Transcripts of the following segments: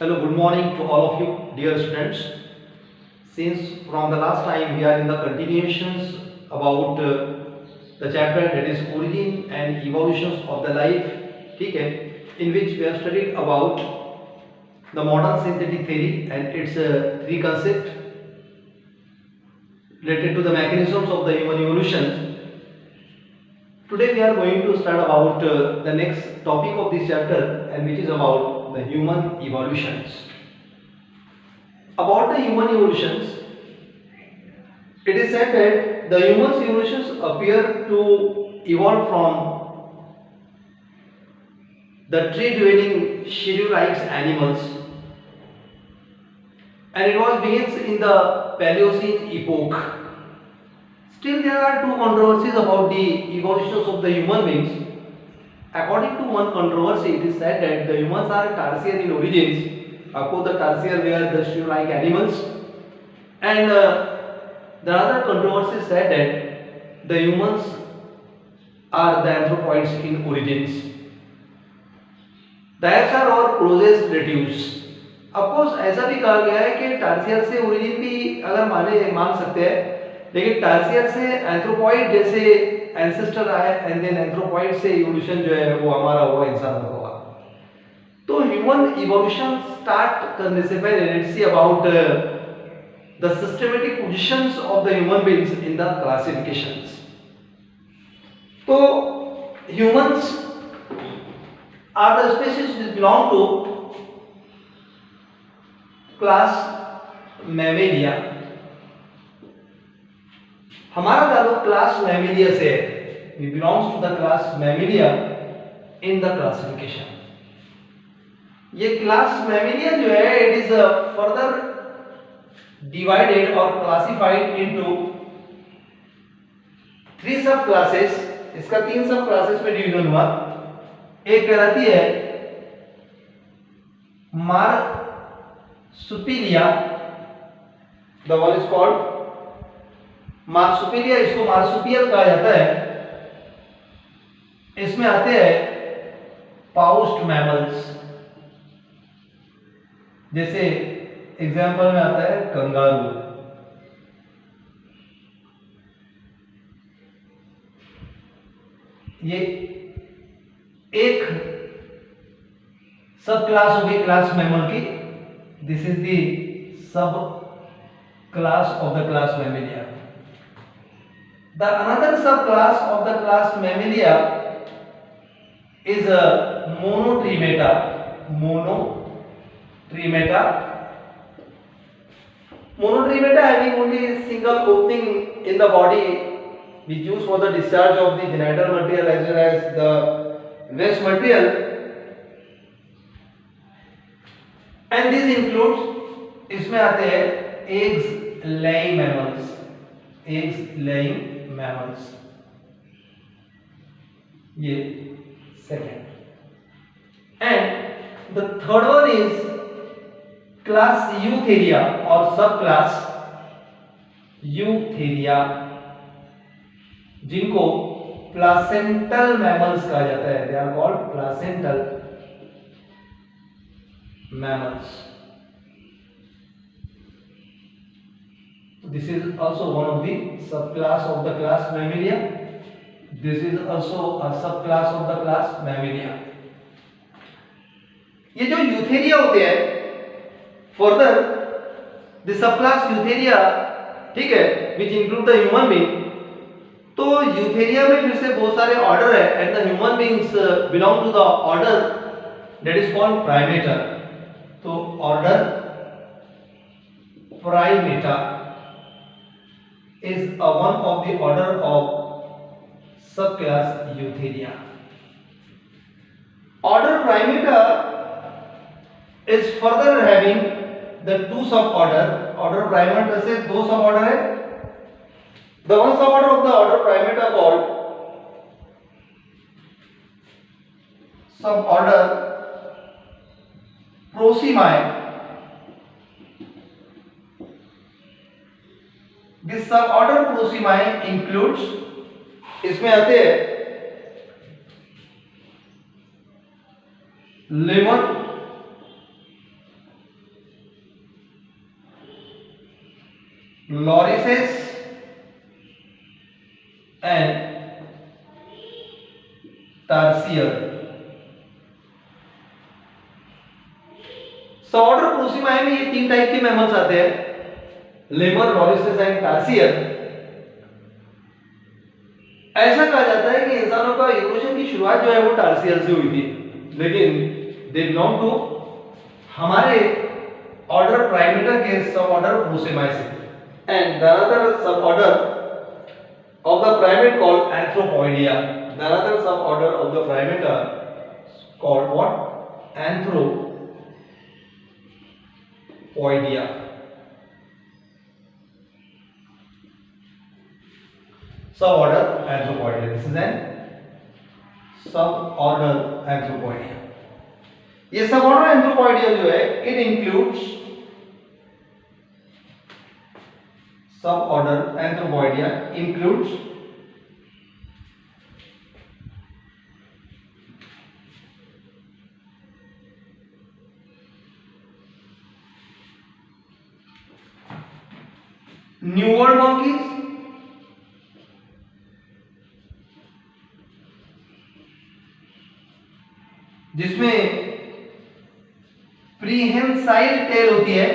Hello, good morning to all of you, dear students. Since from the last time we are in the continuations about the chapter that is origin and evolutions of the life, ठीक है, in which we have studied about the modern synthetic theory and its three concepts related to the mechanisms of the human evolution. Today we are going to start about the next topic of this chapter, and which is about the human evolutions. About the human evolutions, it is said that the human evolutions appear to evolve from the tree-dwelling shrew-like animals, and it was begins in the Paleocene epoch. Still, there are two controversies about the evolutions of the human beings. According to one controversy, it is said that the humans are Tertiary in origins. Of course, the Tertiary were the shrew-like animals, and the other controversy said that the humans are the anthropoids in origins. These are our closest relatives. Of course, ऐसा भी कहा गया है कि tarsier से origin भी अगर मान सकते हैं, लेकिन टार्सियर से एंथ्रोपॉइड जैसे एंसेस्टर आए एंड देन एंथ्रोपॉइड से इवोल्यूशन जो है वो हमारा हुआ, इंसान का हुआ. तो ह्यूमन इवोल्यूशन स्टार्ट करने से पहले let's see about the systematic positions of the human beings in the classifications. तो humans are the species which belong to class mammalia. हमारा ताल्लुक क्लास मैमेलिया से है. We belongs to the class mammalia in the classification. ये class mammalia जो है it is further divided और classified into three sub classes. इसका तीन सब क्लासेस में डिवीजन हुआ. एक कहलाती है मार्सुपिलिया, द वन इज कॉल्ड मार्सुपिलिया. इसको मार्सुपियल कहा जाता है. इसमें आते हैं पाउस्ट मैमल्स, जैसे एग्जांपल में आता है कंगारू. ये एक सब क्लास होगी क्लास मैमल की. This is the sub class of the class Mammalia. The another subclass of the class Mammalia is Monotremata. Monotremata having only a single opening in the body, which used for the discharge of the genital material as well as the waste material. And this includes, इसमें आते हैं eggs laying mammals. Eggs laying mammals. ये second. And the third one is class Eutheria or subclass Eutheria, जिनको placental mammals कहा जाता है. They are called placental mammals. This is also one of the subclass of the class Mammalia. This is also a subclass of the class Mammalia. ये जो Eutheria होते हैं, further the subclass Eutheria, ठीक है, which include the human being. तो Eutheria में फिर से बहुत सारे ऑर्डर है and the human beings belong to the order that is called Primata. तो order Primata is one of the order of subclass Eutheria. Order Primata is further having the two suborder. Order Primata से दो suborder है. The one suborder of the order Primata called suborder Prosimiae. This suborder Prosimiae includes, इसमें आते हैं lemon लॉरिसेस and tarsier. सब order प्रोसिमाई में ये 3 type के मैमल्स आते हैं, लेमर, लॉरिसेस एंड टार्सियर। ऐसा कहा जाता है कि इंसानों का इवोल्यूशन की शुरुआत जो है वो टार्सियर से हुई थी, लेकिन दे बिलोंग टू हमारे ऑर्डर प्राइमेटा के सब ऑर्डर प्रोसिमाई से। एंड द अनदर सब order of the primate called Anthropoidea. The other suborder of the primata called what? Anthropoidea. Suborder Anthropoidea. This is an suborder Anthropoidea. ये suborder Anthropoidea जो है, it includes suborder Anthropoidea includes New World monkeys, जिसमें prehensile tail होती है,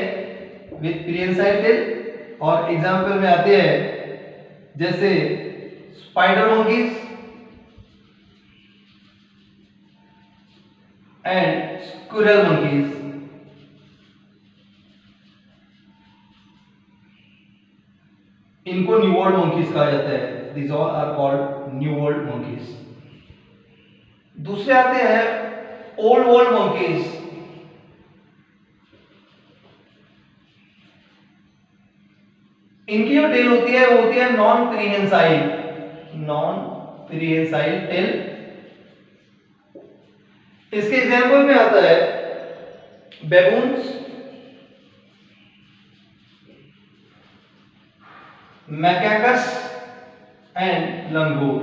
with prehensile tail, और example में आते हैं जैसे spider monkeys and squirrel monkeys. इनको न्यू वर्ल्ड मंकीज कहा जाता है। This all are called New World monkeys. दूसरे आते हैं ओल्ड वर्ल्ड मंकीज। इनकी जो टेल होती है वो होती है नॉन प्रीहेंसाइल टेल। इसके एग्जांपल में आता है बेबून्स, मैकेकस एंड लंगूर।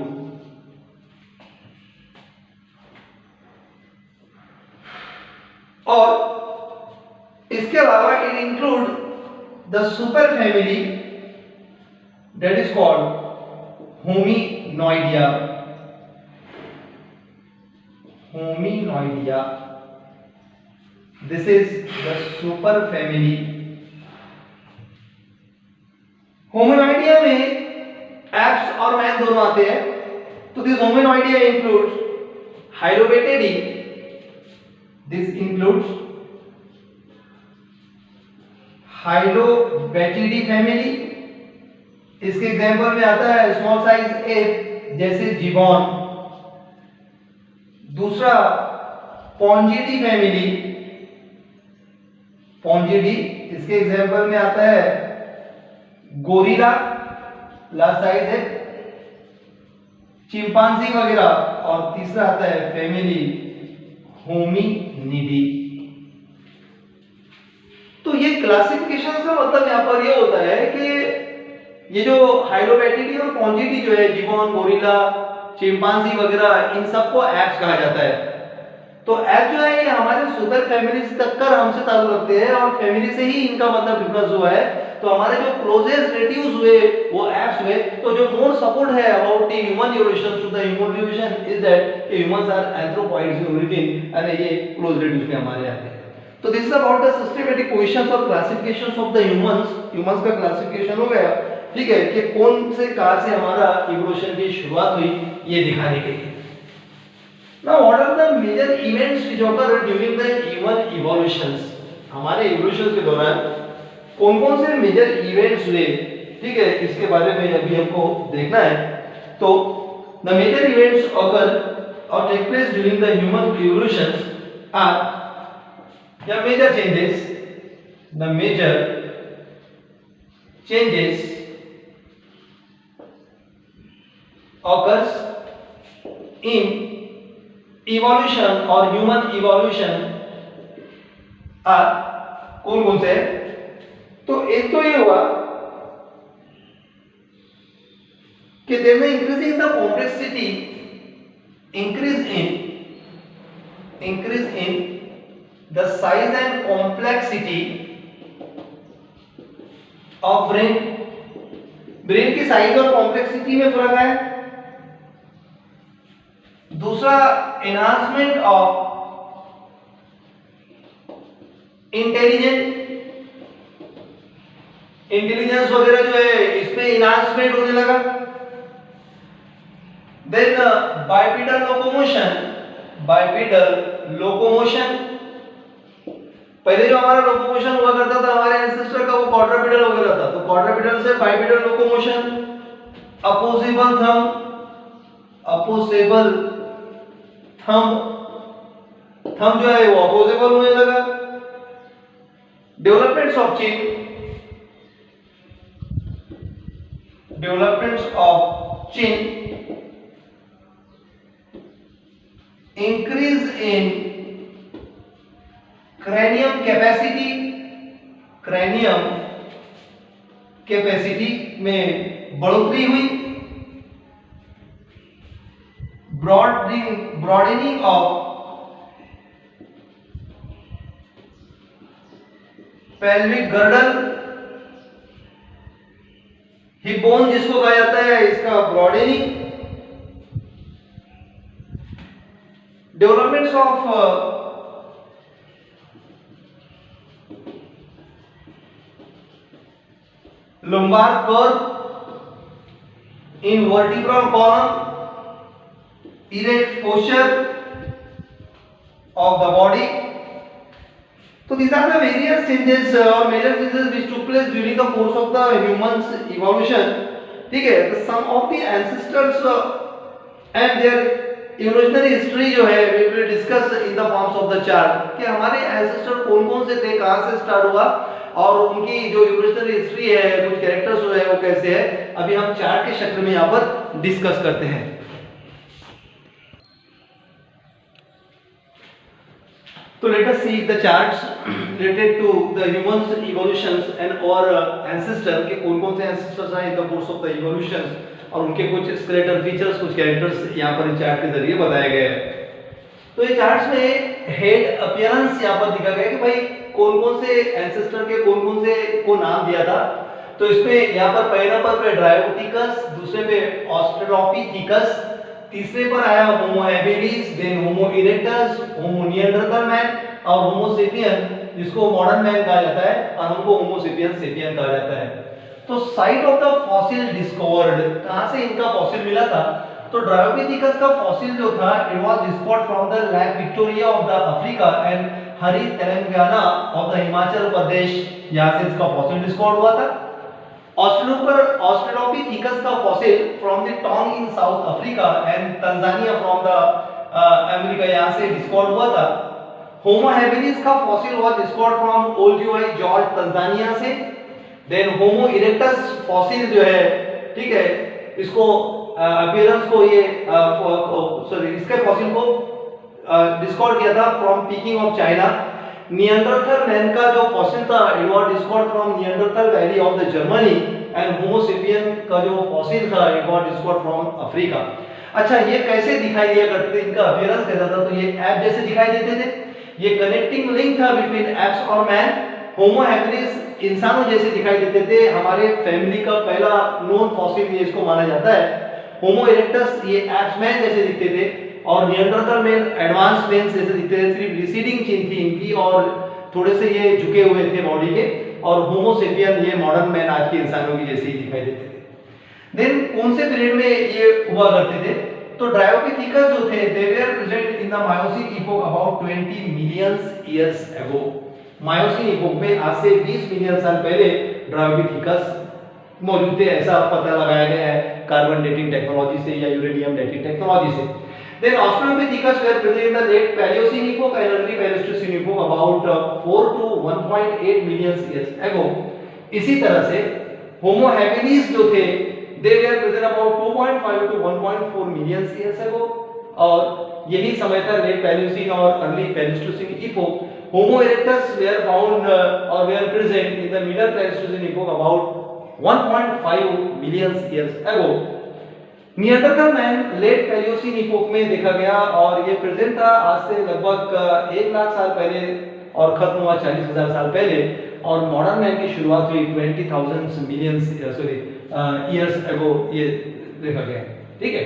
और इसके अलावा it include the super family that is called Hominoidea. This is the super family. Hominoidea में apes और man दोनों आते हैं। तो this Hominoidea includes Hylobatidae. This includes Hylobatidae family. इसके एग्जांपल में आता है स्मॉल साइज एप जैसे जिबॉन। दूसरा पॉन्जिडी फैमिली, इसके एग्जांपल में आता है गोरिल्ला, लास्ट साइज है, चिंपांजी वगैरह। और तीसरा आता है फैमिली होमिनिडी। तो ये क्लासिफिकेशन का मतलब यहां पर ये होता है कि ये जो हाइलोबैटिडी और पॉन्जिडी जो है, जिबॉन, गोरिल्ला, चिंपांजी वगैरह, इन सबको एप्स कहा जाता है। तो एप जो है ये हमारे सुपर फैमिलीज तक का हमसे ताल्लुक रखते हैं और फैमिली से ही इनका मतलब डिफरेंस हुआ है। तो हमारे जो क्लोजेस्ट रिलेटिव्स हुए वो एप्स हुए। तो जो मोर सपोर्ट है about the human evolution to the human evolution is that humans are anthropoids in origin and ये क्लोज रिलेटिव्स में हमारे आते हैं। तो this is about the systematic positions और क्लासिफिकेशंस ऑफ द ह्यूमंस का क्लासिफिकेशन हो गया, ठीक है, कि कौन से काल से हमारा इवोल्यूशन की शुरुआत हुई ये दिखाने के लिए। Now what are the major events which occur during the human evolutions. हमारे इवोल्यूशन के दौरान कौन-कौन से मेजर इवेंट्स हुए, ठीक है, इसके बारे में अभी हमको देखना है। तो द मेजर इवेंट्स ऑकर और take place during the human evolutions are या major changes. The major changes occurs in evolution or human evolution are कौन-कौन से? तो एक तो ये हुआ कि there is an increase in the complexity, increase in the size and complexity of brain brain की साइज और कॉम्प्लेक्सिटी में फर्क आया। दूसरा, एनहांसमेंट ऑफ इंटेलिजेंस वगैरह जो है इसमें इनहांसमेंट होने लगा। देन बाइपेडल लोकोमोशन, पहले जो हमारा लोकोमोशन हुआ करता था हमारे एंसेस्टर का वो क्वाड्रपेडल वगैरह था, तो क्वाड्रपेडल से बाइपेडल लोकोमोशन। अपोजेबल थंब जो है वो अपोजेबल होने लगा। Developments of chin, increase in cranium capacity में बढ़ोतरी हुई। broadening of pelvic girdle, hip bone जिसको कहा जाता है इसका broadening. Developments of lumbar curve in vertebral column, erect posture of the body. So these are the various changes or major changes which took place during the course of the humans evolution. ठीक है, तो some of the ancestors and their evolutionary history जो है we will discuss in the forms of the chart कि हमारे ancestor कौन-कौन से थे, कहाँ से स्टार्ट हुआ और उनकी जो इवोल्यूशनरी हिस्ट्री है, कुछ कैरेक्टर्स जो है वो कैसे है, अभी हम चार्ट के शक्ल में यहाँ पर डिस्कस करते हैं। तो let us see the charts related to the humans evolutions and और एंसेस्टर के कौन-कौन से एंसेस्टर्स आए in the course of the evolutions और उनके कुछ स्केलेटल फीचर्स, कुछ कैरेक्टर्स यहाँ पर इस चार्ट के जरिए बताए गए हैं। तो ये चार्ट्स में हेड अपीयरेंस यहाँ पर दिखा गया है कि भाई कौन-कौन से एंसेस्टर के कौन-कौन से को नाम दिया था। तो इसमें यहाँ पर पहले नंबर पे ड्रायोपिथेकस, दूसरे पे ऑस्ट्रेलोपिथेकस, तीसरे पर आया Homo habilis, then Homo erectus, होमो निएंडरथल मैन और होमो सेपियन जिसको मॉडर्न मैन कहा जाता है और हमको होमो सेपियन कहा जाता है। तो site of the fossil discovered, कहां से इनका फॉसिल मिला था? तो ड्रायोपिथेकस का फॉसिल जो था it was discovered from the lake Victoria of the Africa and Haritalyangar of the Himachal Pradesh, यहां से इसका फॉसिल डिस्कवर्ड हुआ था। ऑस्ट्रेलोपिथेकस का fossil from the Taung in South Africa and Tanzania from the America, यहां से डिस्कवर्ड हुआ था। होमो हैबिलिस का fossil was discovered from Olduvai Gorge Tanzania से। देन होमो इरेक्टस फॉसिल जो है, ठीक है, इसको अपीयरेंस को ये इसके फॉसिल को डिस्कवर्ड किया था from peeking of China. Neanderthal man का जो फॉसिल था it was discovered from Neanderthal valley of the Germany and homo sapien का जो फॉसिल था it was discovered from Africa. अच्छा, ये कैसे दिखाई दिया करते थे, इनका अपीयरेंस कैसा था? तो ये ऐप जैसे दिखाई देते थे, ये कनेक्टिंग लिंक था बिटवीन एप्स और मैन। होमो हैबिलिस इंसानों जैसे दिखाई देते थे, हमारे फैमिली का पहला नोन फॉसिल ये इसको माना जाता है। होमो इरेक्टस ये एप्स मैन जैसे दिखते थे और निएंडरथल मैन एडवांस मैन जैसे दिखते थे, सिर्फ रिसीडिंग चिन थी इनकी और थोड़े से ये झुके हुए थे बॉडी के। और होमो सेपियन ये मॉडर्न मैन आज के इंसानों की जैसे ही दिखाई देते थे। देन कौन से पीरियड में ये हुआ करते थे? तो ड्रायोपिथेकस जो थे they were present in the Miocene epoch about 20 million years ago. Miocene epoch में आज से 20 मिलियन साल पहले ड्रायोपिथेकस मौजूद थे, ऐसा पता लगाया गया है कार्बन डेटिंग टेक्नोलॉजी से या यूरेनियम डेटिंग टेक्नोलॉजी से। Then Australopithecus were present in the late Paleocene epoch and early Pleistocene epoch about 4 to 1.8 million years ago. इसी तरह से Homo habilis जो थे they were present about 2.5 to 1.4 million years ago और यही समय था late Paleocene और early Pleistocene epoch. Homo erectus were found or were present in the middle Pleistocene epoch about 1.5 million years ago. Neanderthal man late Palaeocene epoch में देखा गया और ये प्रेजेंट था आज से लगभग 1 लाख साल पहले और खत्म हुआ 40,000 साल पहले। और मॉडर्न मैन की शुरुआत हुई ईयर्स अगो ये देखा गया, ठीक है।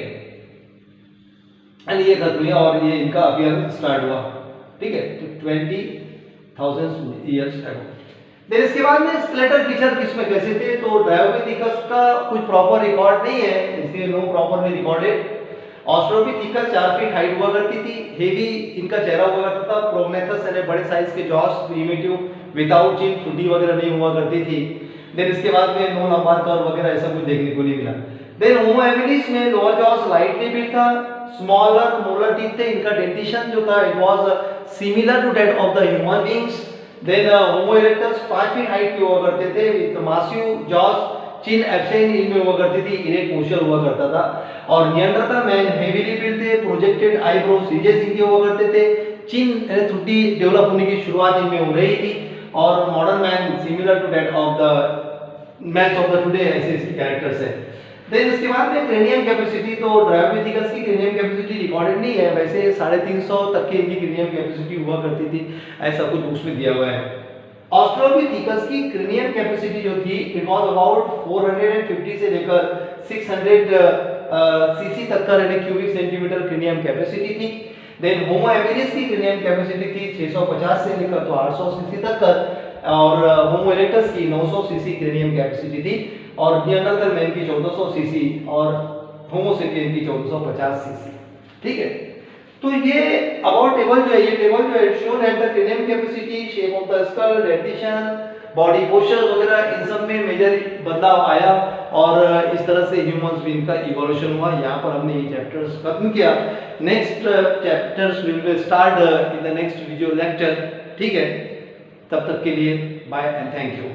एंड ये खत्म हुआ और ये इनका अपीयरेंस स्टार्ट हुआ, ठीक है, तो 20,000 ईयर्स अगो। देन इसके बाद में स्केलेटल फीचर किसमें कैसे थे, तो ड्रायोपिथेकस का कुछ प्रॉपर रिकॉर्ड नहीं है, इसलिए no properly recorded. Australopithecus 4 feet height हुआ करती थी, हेवी इनका चेहरा हुआ करता था, प्रोग्नेथस यानी बड़े साइज के जॉस, प्रिमिटिव विदाउट चिन, ठुड्डी वगैरह नहीं हुआ करती थी। देन इसके बाद में नो लंबार कर्व वगैरह ऐसा कुछ देखने को नहीं मिला। देन होमो हैबिलिस में लोअर जॉस लाइटली बिल्ड था, स्मॉलर मोलर टीथ थे, इनका डेंटिशन जो था it was similar to that of the human beings. Then Homo erectus 5 feet height के हुआ करते थे with massive jaws, chin absent इनमें हुआ करती थी, इरेक्ट पोस्चर हुआ करता था। और निएंडरथल मैन हेवीली बिल्ड थे, प्रोजेक्टेड आईब्रो सीरियस इनके हुआ करते थे, चिन ठुड्डी डेवलप होने की शुरुआत इनमें हो रही थी। और modern man similar to that of the man of the today, ऐसे इसके कैरेक्टर्स है। देन इसके बाद में क्रेनियम कैपेसिटी, तो ड्रायोपिथेकस की क्रेनियम कैपेसिटी रिकॉर्डेड नहीं है, वैसे 350 तक की इनकी क्रेनियम कैपेसिटी हुआ करती थी, ऐसा कुछ बुक्स में दिया हुआ है। ऑस्ट्रोपिथेकस की क्रेनियम कैपेसिटी जो थी इट वाज अबाउट 450 से लेकर 600 सीसी तक का यानी क्यूबिक सेंटीमीटर क्रेनियम कैपेसिटी थी। देन होमो हैबिलिस की क्रेनियम कैपेसिटी थी 650 से लेकर तो 800 सीसी तक का, और होमो इरेक्टस की 900 सीसी क्रेनियम कैपेसिटी थी, और निएंडरथल मैन की 1400 सीसी और होमो सेपियन की 1450 सीसी, ठीक है। तो ये अबाउट टेबल जो है, ये टेबल जो है show that the cranium capacity, shape of the skull, dentition, body posture वगैरह इन सब में मेजर बदलाव आया, और इस तरह से ह्यूमंस बीइंग का इवोल्यूशन हुआ। यहाँ पर हमने ये चैप्टर्स खत्म किया। Next chapters we will start in the next video lecture, ठीक है। तब तक के लिए बाय एंड थैंक यू।